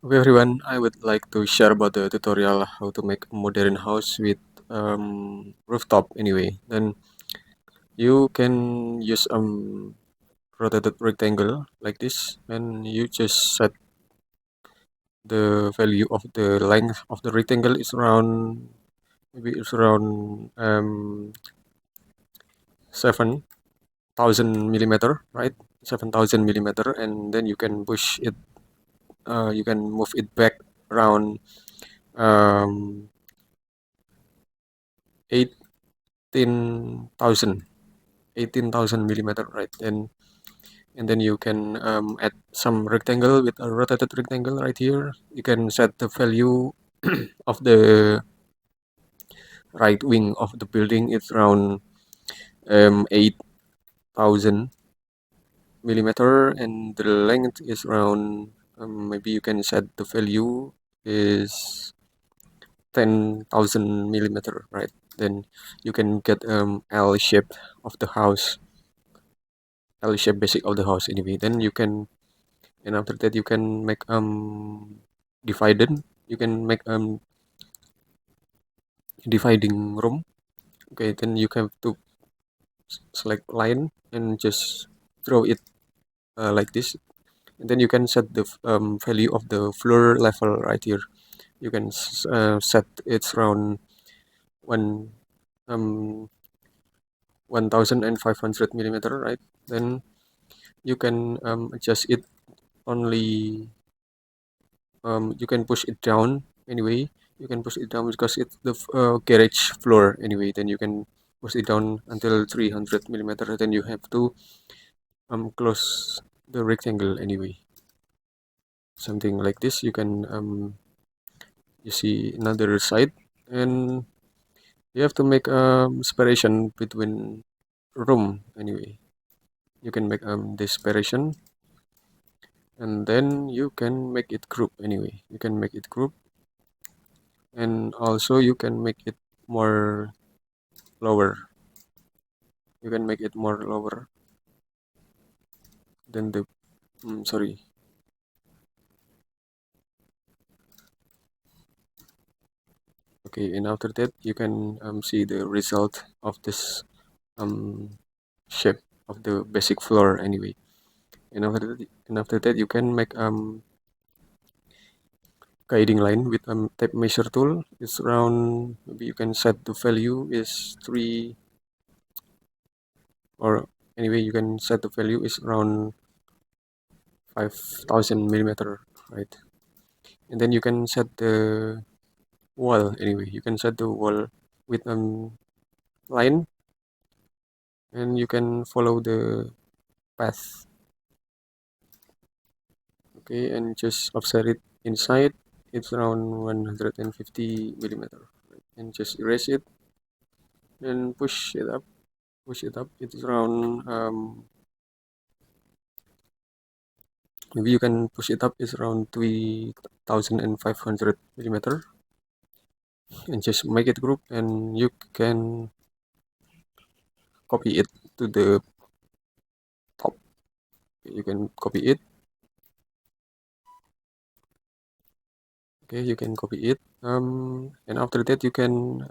Okay everyone, I would like to share about the tutorial how to make a modern house with rooftop anyway. Then you can use rotated rectangle like this, and you just set the value of the length of the rectangle is around maybe it's around 7,000 millimeter, right? 7,000 millimeter, and then you can push it. You can move it back around um, 18,000 18,000 millimeter, right? And then you can add some rectangle with a rotated rectangle right here. You can set the value of the right wing of the building. It's around 8,000 millimeter, and the length is around maybe you can set the value is 10,000 millimeter, right? Then you can get L shape of the house, L shape basic of the house anyway. Then you can, and after that you can make divided. You can make dividing room. Okay, then you have to select line and just draw it like this, and then you can set the value of the floor level right here. You can set it's around one 1,500 millimeter, right? Then you can adjust it only. You can push it down anyway. You can push it down because it's the garage floor anyway. Then you can push it down until 300 millimeter. Then you have to close the rectangle anyway. Something like this. You can you see another side, and you have to make separation between room anyway. You can make this separation, and then you can make it group anyway. You can make it group, and also you can make it more lower. You can make it more lower than the sorry. Okay, and after that you can see the result of this um, shape of the basic floor anyway. And after that you can make guiding line with tape measure tool. It's around, maybe you can set the value is 3, or anyway you can set the value is around 5,000 millimeter, right? And then you can set the wall anyway. You can set the wall with line, and you can follow the path. Okay, and just offset it inside. It's around 150 millimeter, right? And just erase it and push it up. Push it up. It's around maybe you can push it up. It's around 3,500 millimeter, and just make it group, and you can copy it to the top. You can copy it. Okay, you can copy it. And after that you can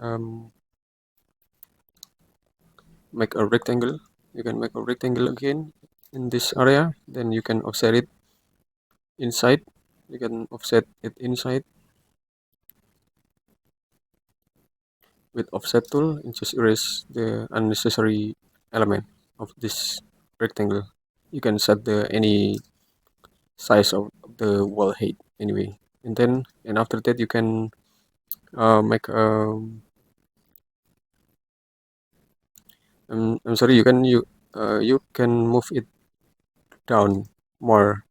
make a rectangle. You can make a rectangle again in this area. Then you can offset it inside. You can offset it inside with offset tool, and just erase the unnecessary element of this rectangle. You can set the any size of the wall height anyway. And after that you can make I'm sorry, you can move it down more.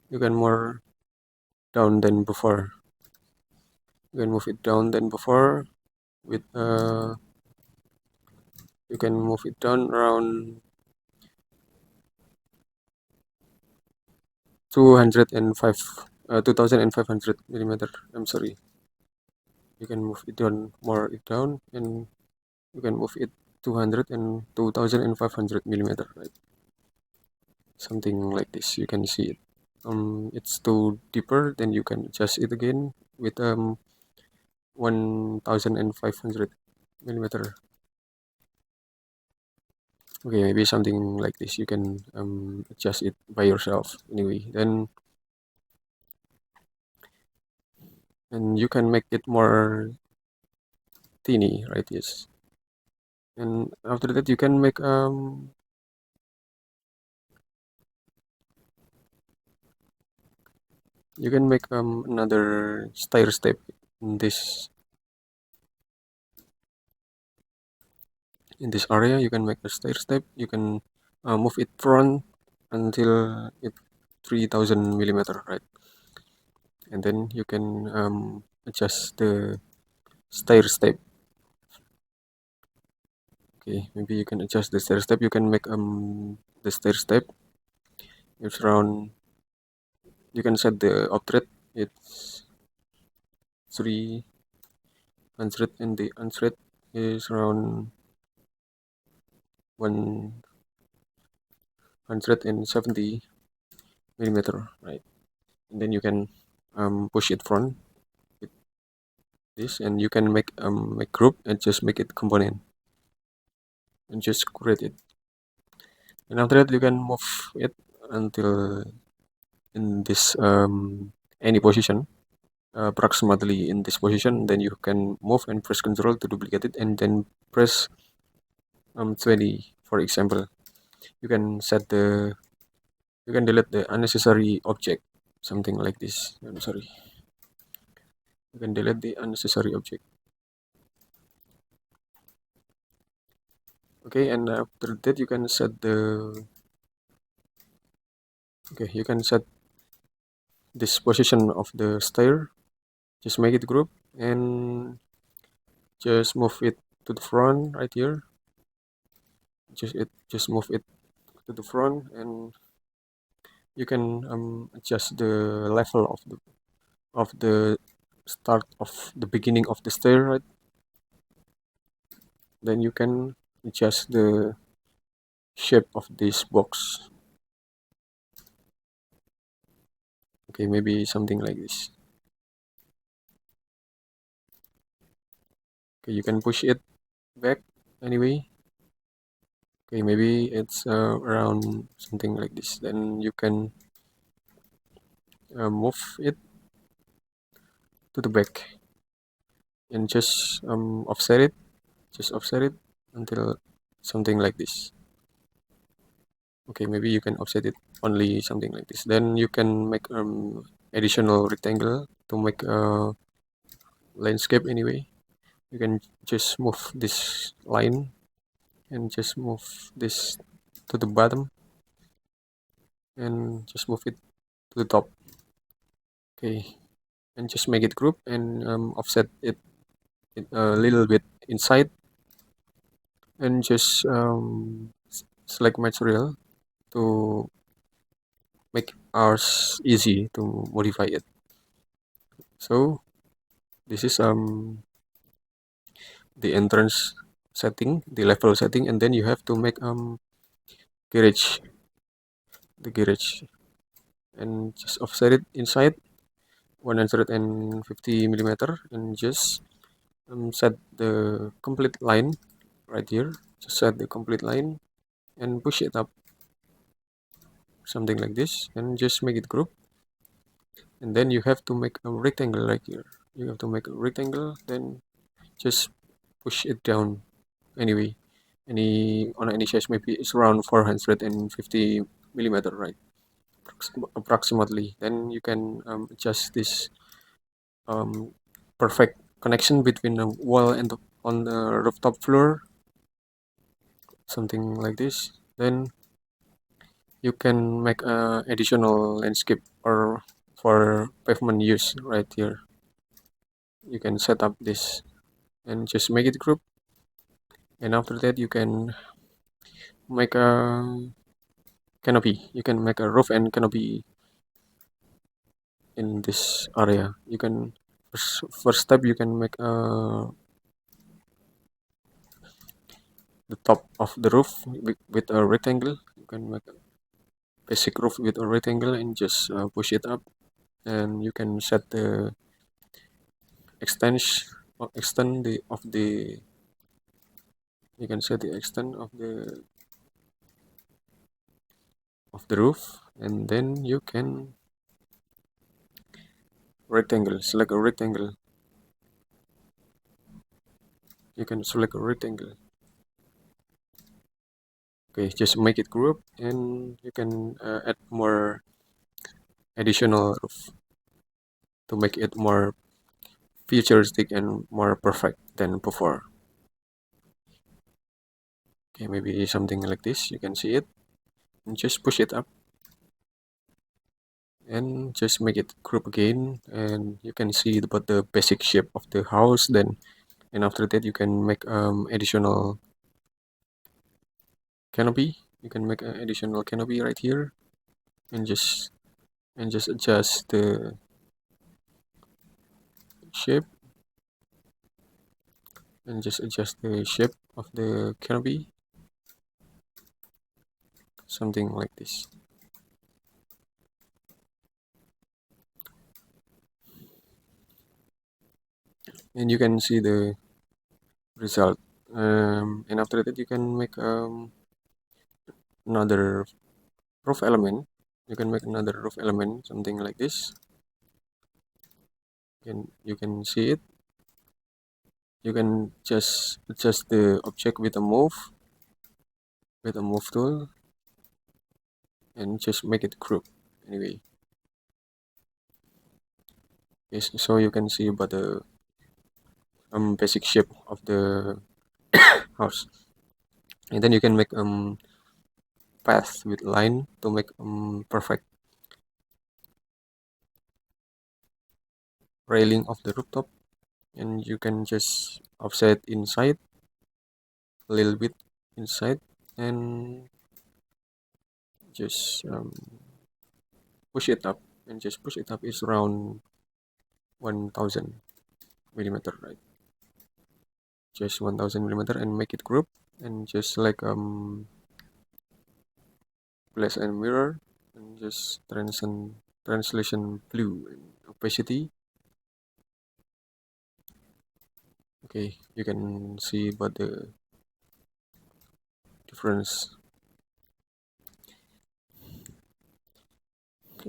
You can more down than before. You can move it down than before with you can move it down around 205 2,500 millimeter. I'm sorry. You can move it down more it down, and you can move it 200 and 2,500 millimeter, right? Something like this. You can see it. it's too deeper, then you can adjust it again with 1500 millimeter. Okay, maybe something like this. You can adjust it by yourself anyway. Then and you can make it more teeny, right? Yes. And after that, you can make another stair step in this area. You can make a stair step. You can move it front until it 3000 millimeter, right? And then you can adjust the stair step. Okay, maybe you can adjust the stair step. You can make the stair step. It's around. You can set the object. It's 300, and the unthread is around 170 millimeter, right? And then you can push it front with this, and you can make group and just make it component and just create it. And after that, you can move it until in this any position, approximately in this position. Then you can move and press Control to duplicate it, and then press 20, for example. You can set the you can delete the unnecessary object, something like this. I'm sorry. You can delete the unnecessary object. Okay, and after that you can set the you can set this position of the stair. Just make it group and just move it to the front right here. Just move it to the front, and you can adjust the level of the start of the beginning of the stair, right? Then you can adjust the shape of this box. Okay, maybe something like this. Okay, you can push it back anyway. Okay, maybe it's around something like this. Then you can move it to the back and just offset it until something like this. Okay, maybe you can offset it only something like this. Then you can make additional rectangle to make a landscape anyway. You can just move this line and just move this to the bottom and just move it to the top. Okay, and just make it group and offset it a little bit inside, and just select material to make ours easy to modify it. So this is the entrance setting, the level setting, and then you have to make garage the garage and just offset it inside 150 millimeter, and just set the complete line right here. Just set the complete line and push it up, something like this, and just make it group. And then you have to make a rectangle right here. You have to make a rectangle, then just push it down anyway. On any size, maybe it's around 450 millimeter, right? Approximately. Then you can adjust this um, perfect connection between the wall and on the rooftop floor, something like this. Then you can make a additional landscape or for pavement use right here. You can set up this and just make it group, and after that you can make a canopy. You can make a roof and canopy in this area. You can first step you can make the top of the roof with a rectangle. You can make basic roof with a rectangle and just push it up, and you can set the extend the of the you can set the extent of the roof, and then you can select a rectangle. You can select a rectangle. Okay, just make it group, and you can add more additional roof to make it more futuristic and more perfect than before. Okay, maybe something like this. You can see it, and just push it up, and just make it group again, and you can see about the basic shape of the house. Then, and after that, you can make additional canopy. You can make an additional canopy right here, and just adjust the shape, of the canopy, something like this. And you can see the result. And after that, you can make another roof element. You can make another roof element, something like this. You can see it. You can just adjust the object with a move tool, and just make it group anyway. Yes, so you can see about the basic shape of the house, and then you can make path with line to make perfect railing of the rooftop, and you can just offset inside a little bit inside, and just push it up, and just push it up is around 1000 millimeter, right? Just 1000 millimeter, and make it group, and just like place and mirror, and just translation blue and opacity. Okay, you can see about the difference,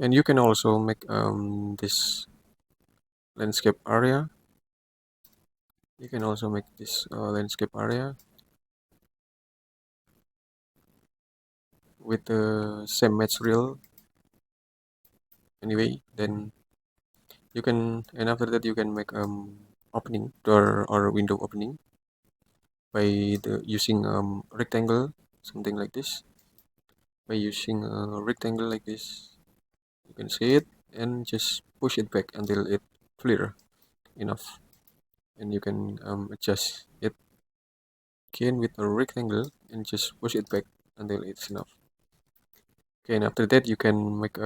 and you can also make this landscape area. You can also make this landscape area with the same material anyway. Then you can, and after that you can make opening door or window opening by the using rectangle, something like this. By using a rectangle like this, you can see it, and just push it back until it clear enough, and you can adjust it again with a rectangle, and just push it back until it's enough. Okay, and after that you can make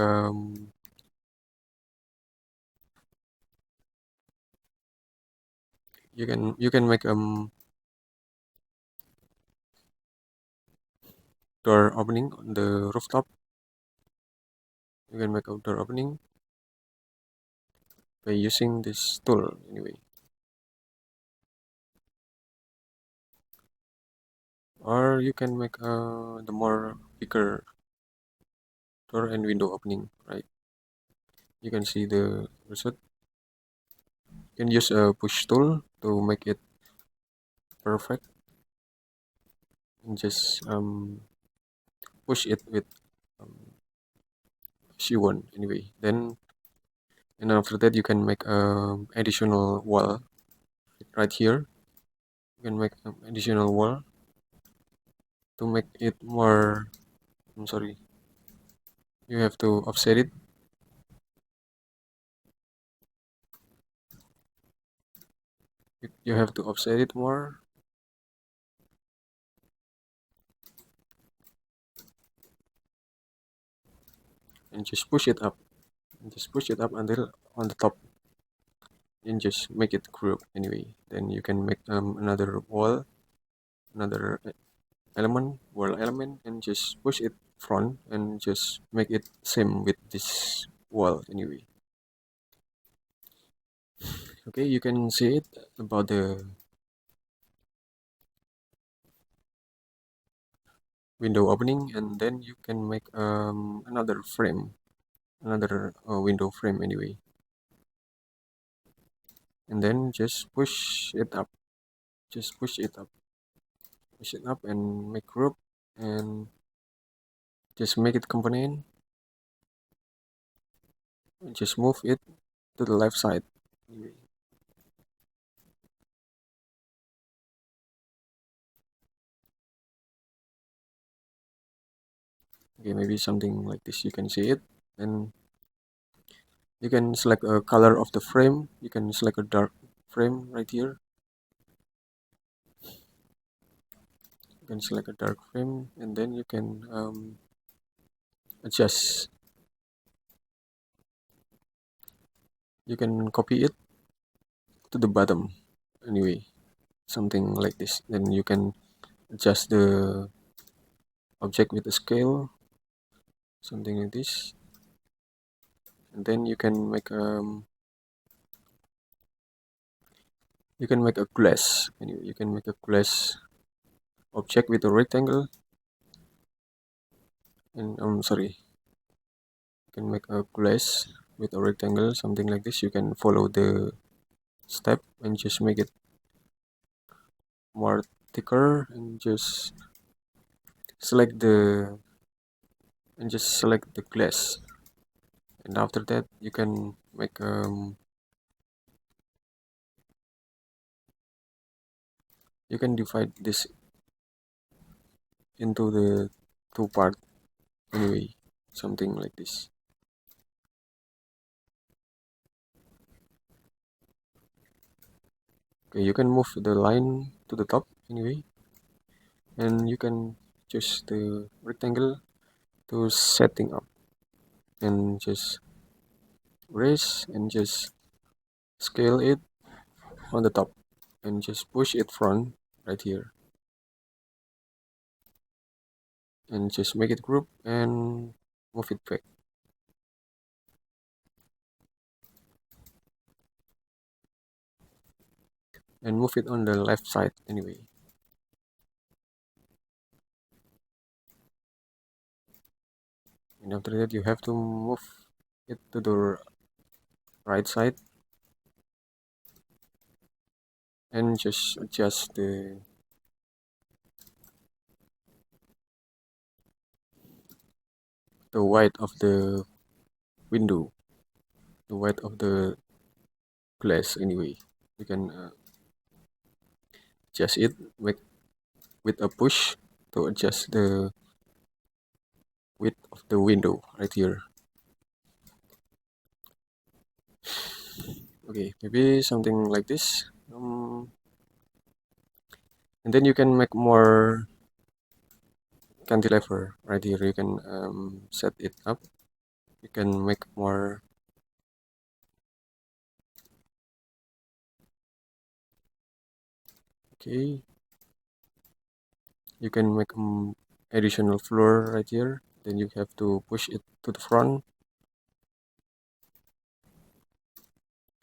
you can make door opening on the rooftop. You can make a door opening by using this tool anyway, or you can make the more bigger door and window opening, right? You can see the result. You can use a push tool to make it perfect, and just push it with um, C1 anyway. Then, and after that you can make additional wall right here. You can make additional wall to make it more. I'm sorry. You have to offset it. You have to offset it more, and just push it up. And just push it up until on the top, and just make it group anyway. Then you can make another wall, another wall element, and just push it front and just make it same with this wall anyway. Okay, you can see it about the window opening, and then you can make another frame, another window frame anyway, and then just push it up, just push it up and make group, and just make it component, and just move it to the left side anyway. Okay, maybe something like this, you can see it. And you can select a color of the frame, you can select a dark frame right here, you can select a dark frame, and then you can adjust, you can copy it to the bottom anyway, something like this. Then you can adjust the object with the scale, something like this, and then you can make a glass anyway. You can make a glass object with a rectangle, and sorry, you can make a glass with a rectangle, something like this. You can follow the step and just make it more thicker, and just select the select the glass, and after that you can make you can divide this into the two part anyway, something like this. Okay, you can move the line to the top anyway, and you can choose the rectangle to setting up, and just raise and just scale it on the top, and just push it front right here, and just make it group and move it back, and move it on the left side anyway. And after that you have to move it to the right side, and just adjust the width of the window, the width of the glass anyway. You can adjust it with a push to adjust the width of the window right here. Okay, maybe something like this. And then you can make more cantilever right here. You can set it up, you can make more. Okay, you can make additional floor right here, then you have to push it to the front,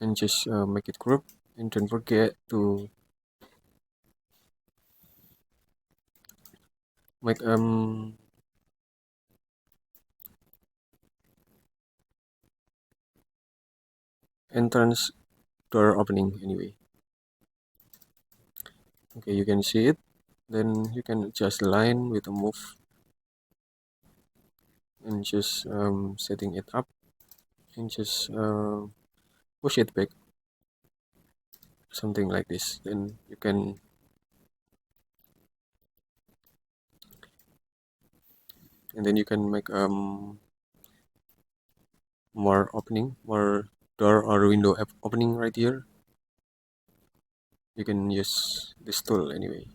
and just make it group, and don't forget to make entrance door opening anyway. Okay, you can see it. Then you can adjust the line with a move, and just setting it up, and just push it back, something like this. Then you can make more opening, more door or window opening right here. You can use this tool anyway.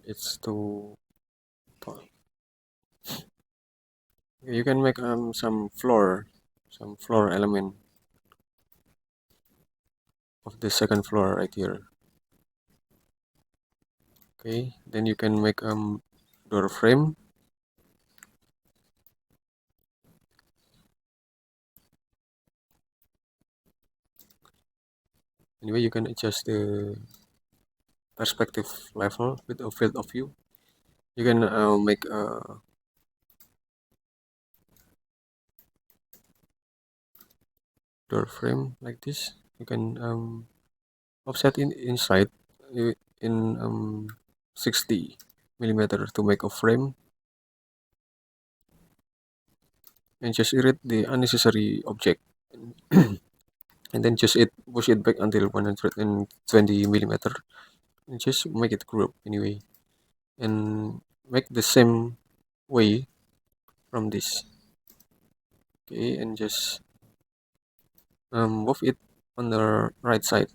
It's too tall. You can make some floor element of the second floor right here. Okay, then you can make door frame. Anyway, you can adjust the perspective level with a field of view. You can make a door frame like this. You can offset inside in 60 millimeter to make a frame, and just erase the unnecessary object. And then just push it back until 120 millimeter, and just make it group anyway, and make the same way from this. Okay, and just move it on the right side.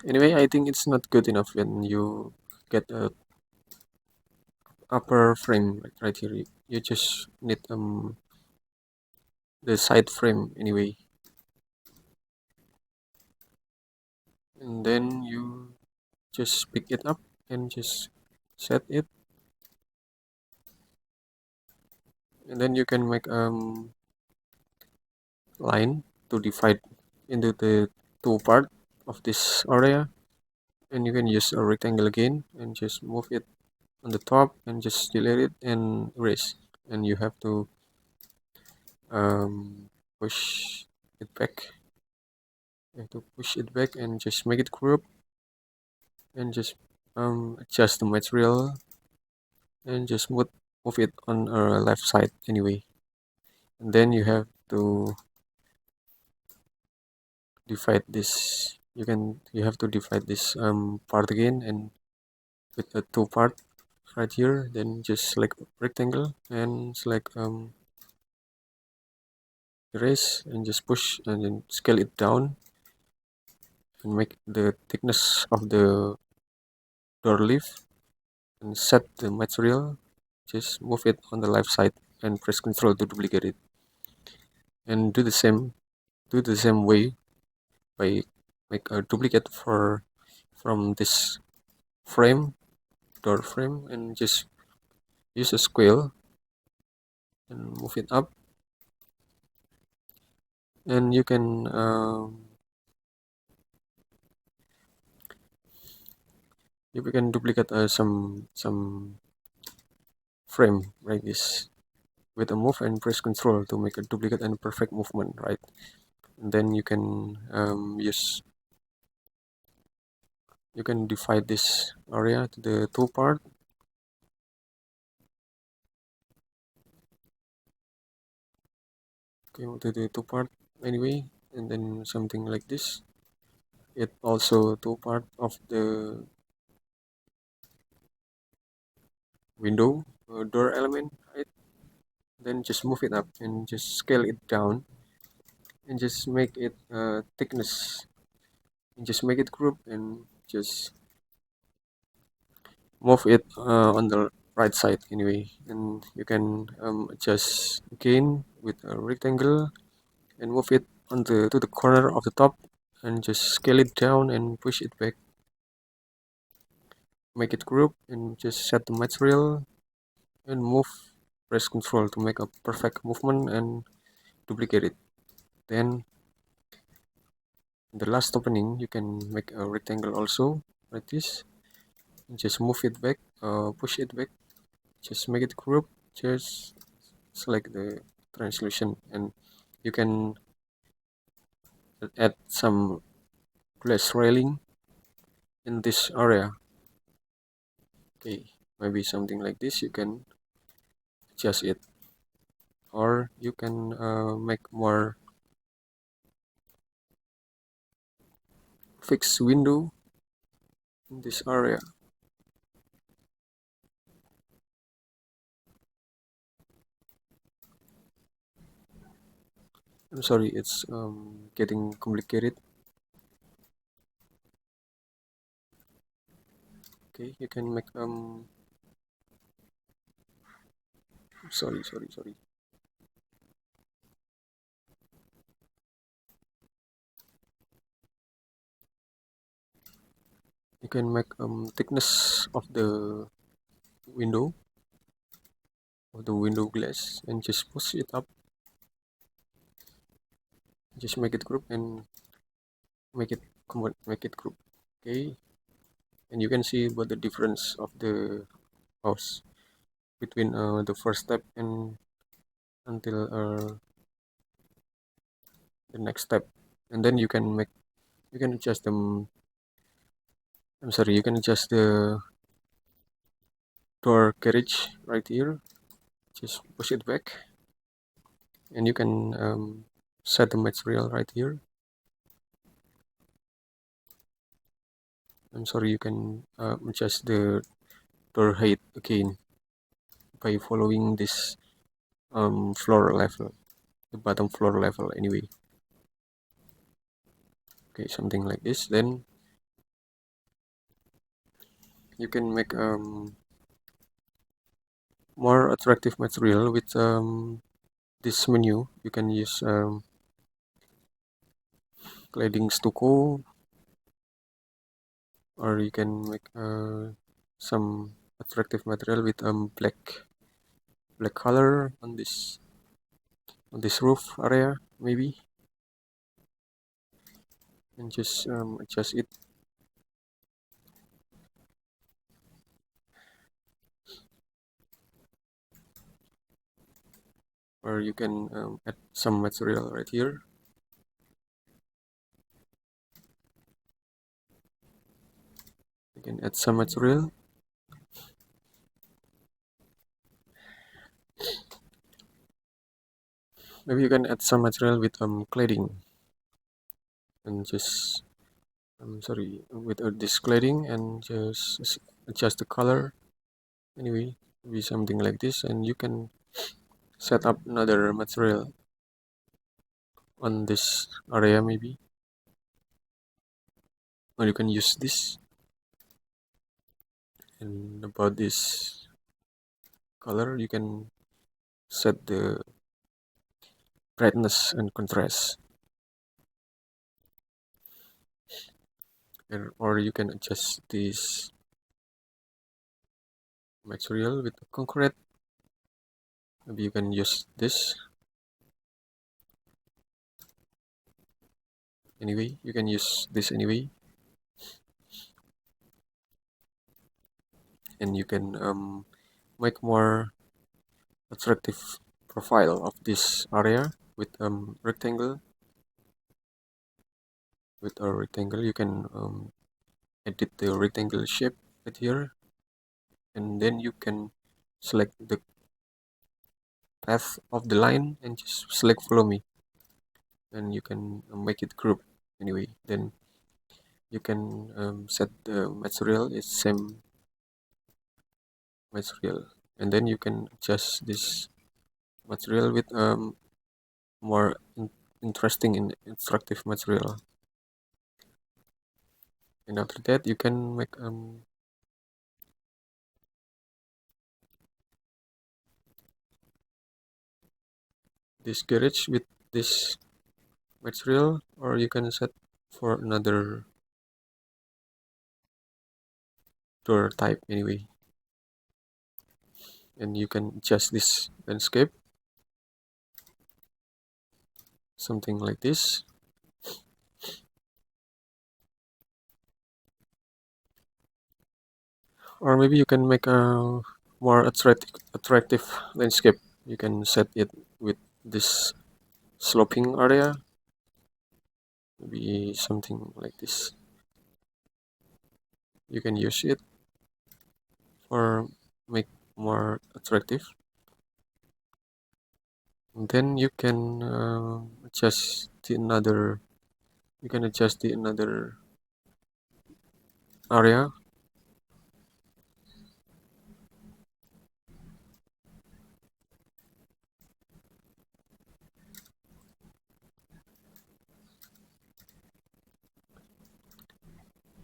Anyway, I think it's not good enough when you get a upper frame right here. You just need the side frame anyway, and then you just pick it up and just set it, and then you can make line to divide into the two part of this area, and you can use a rectangle again and just move it on the top and just delete it and erase, and you have to push it back. You have to push it back and just make it group, and just adjust the material and just move it on our left side anyway, and then you have to divide this. You have to divide this part again, and with a two part right here, then just select rectangle and select erase, and just push and then scale it down and make the thickness of the door leaf, and set the material. Just move it on the left side and press Ctrl to duplicate it, and do the same way by make a duplicate from this frame, door frame, and just use a square and move it up, and you can duplicate some frame like this with a move and press Ctrl to make a duplicate and perfect movement, right? And then you can divide this area to the two part. Okay, to the two part anyway, and then something like this. It also two part of the window door element, right? Then just move it up and just scale it down, and just make it thickness, and just make it group, and just move it on the right side anyway, and you can adjust again with a rectangle and move it on the to the corner of the top, and just scale it down and push it back, make it group, and just set the material and move, press Ctrl to make a perfect movement and duplicate it. Then the last opening, you can make a rectangle also like this, just move it back, push it back, just make it group, just select the translucent, and you can add some glass railing in this area. Okay, maybe something like this. You can adjust it, or you can make more fixed window in this area. I'm sorry, it's getting complicated. Okay, you can make sorry. You can make thickness of the window glass and just push it up. Just make it group and make it make it group. Okay, and you can see what the difference of the house between the first step and until the next step. And then you can adjust them. I'm sorry, you can adjust the door carriage right here. Just push it back, and you can set the material right here. I'm sorry, you can adjust the door height again by following this floor level, the bottom floor level anyway. Okay, something like this. Then you can make more attractive material with this menu. You can use cladding stucco, or you can make some attractive material with black color on this roof area maybe, and just adjust it. Or you can add some material right here. You can add some material. Maybe you can add some material with cladding, and just sorry, with this cladding, and just adjust the color anyway, maybe something like this. And you can set up another material on this area maybe, or you can use this. And about this color, you can set the brightness and contrast, or you can adjust this material with concrete. Maybe you can use this anyway. You can use this anyway, and you can make more attractive profile of this area with rectangle. With a rectangle, you can edit the rectangle shape right here, and then you can select the path of the line and just select follow me, and you can make it group anyway. Then you can set the material is same material, and then you can adjust this material with more interesting and instructive material. And after that, you can make this garage with this material, or you can set for another door type anyway. And you can adjust this landscape, something like this. Or maybe you can make a more attractive landscape. You can set it with this sloping area, maybe something like this. You can use it for make more attractive. And then you can adjust the another. You can adjust the another area.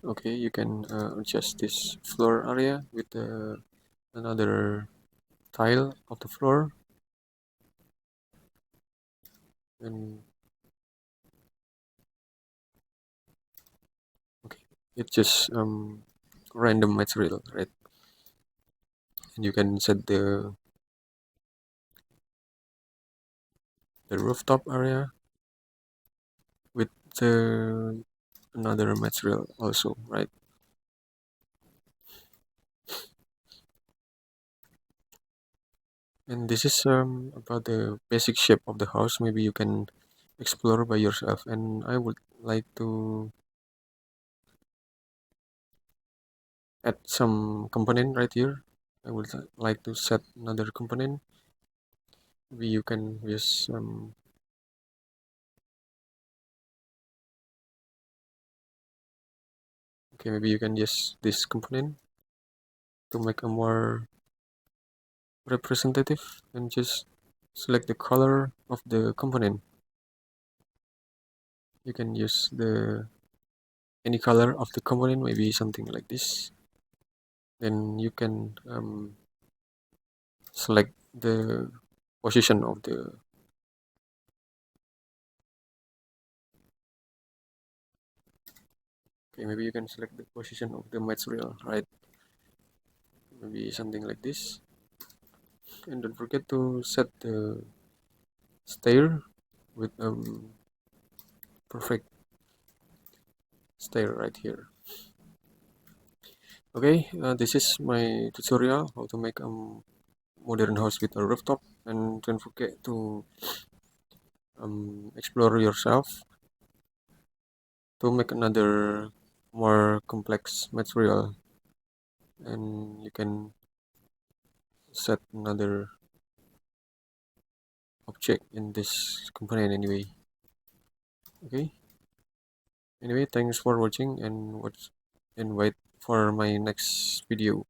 Okay, you can adjust this floor area with another tile of the floor, and okay, it just random material, right? And you can set the rooftop area with the another material also, right? And this is about the basic shape of the house. Maybe you can explore by yourself. And I would like to add some component right here. I would like to set another component. Maybe you can use okay, maybe you can use this component to make a more representative, and just select the color of the component. You can use the any color of the component, maybe something like this. Then you can select the position of the okay, maybe you can select the position of the material, right? Maybe something like this. And don't forget to set the stair with perfect stair right here. Okay, this is my tutorial how to make a modern house with a rooftop. And don't forget to explore yourself to make another more complex material, and you can set another object in this component anyway. Okay, anyway, thanks for watching, and watch and wait for my next video.